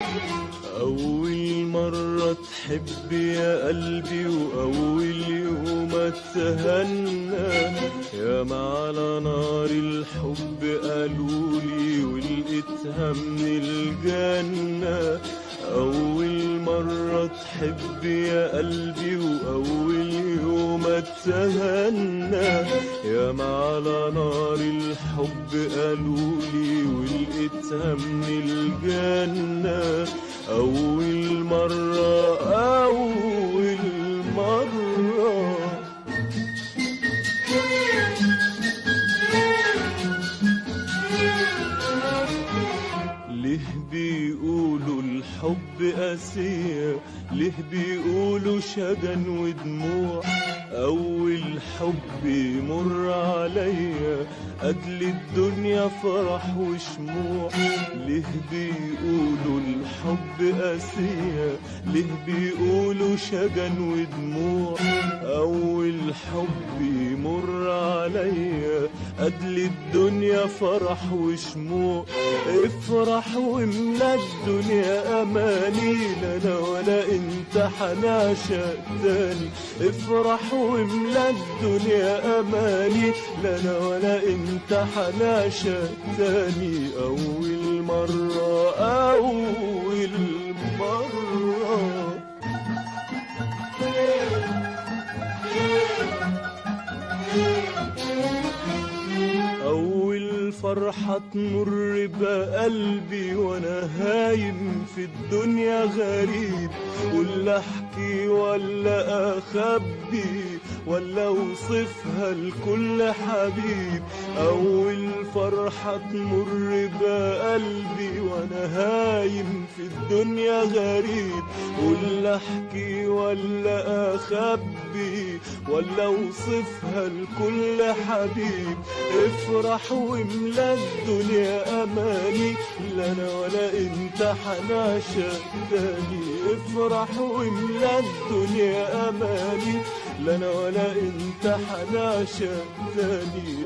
أول مرة تحب يا قلبي وأول يوم اتهنى، ياما على نار الحب قالولي ولقيتها من الجنة. أول مرة تحب يا قلبي وأول يوم اتهنى، ياما على نار الحب قالولي ولقيتها من الجنة. أول مرة أول مرة ليه بيقولوا الحب قاسية، ليه بيقولوا شجن ودموع؟ أول حب يمر عليا قتل الدنيا فرح وشموع. ليه بيقولوا الحب قاسية، ليه بيقولوا شجن ودموع؟ أول حب يمر عليا قتل الدنيا فرح وشموع. افرح واملا الدنيا أماني، لا أنا ولا أنت حنعشق تاني. افرح واملا الدنيا أماني، لا أنا ولا أنت حنعشق تاني. أول مرة أول مرة أول فرحة تمر بقلبي وأنا هايم في الدنيا غريب، ولا أحكي ولا أخبي ولا أوصفها لكل حبيب. أول فرحة تمر بقلبي وأنا هايم في الدنيا غريب، ولا أحكي ولا أخبي ولا أوصفها لكل حبيب. افرح واملا الدنيا أماني، لا أنا ولا أنت حنعشق تاني. افرح واملا الدنيا أماني، لا أنا ولا أنت حنعشق تاني.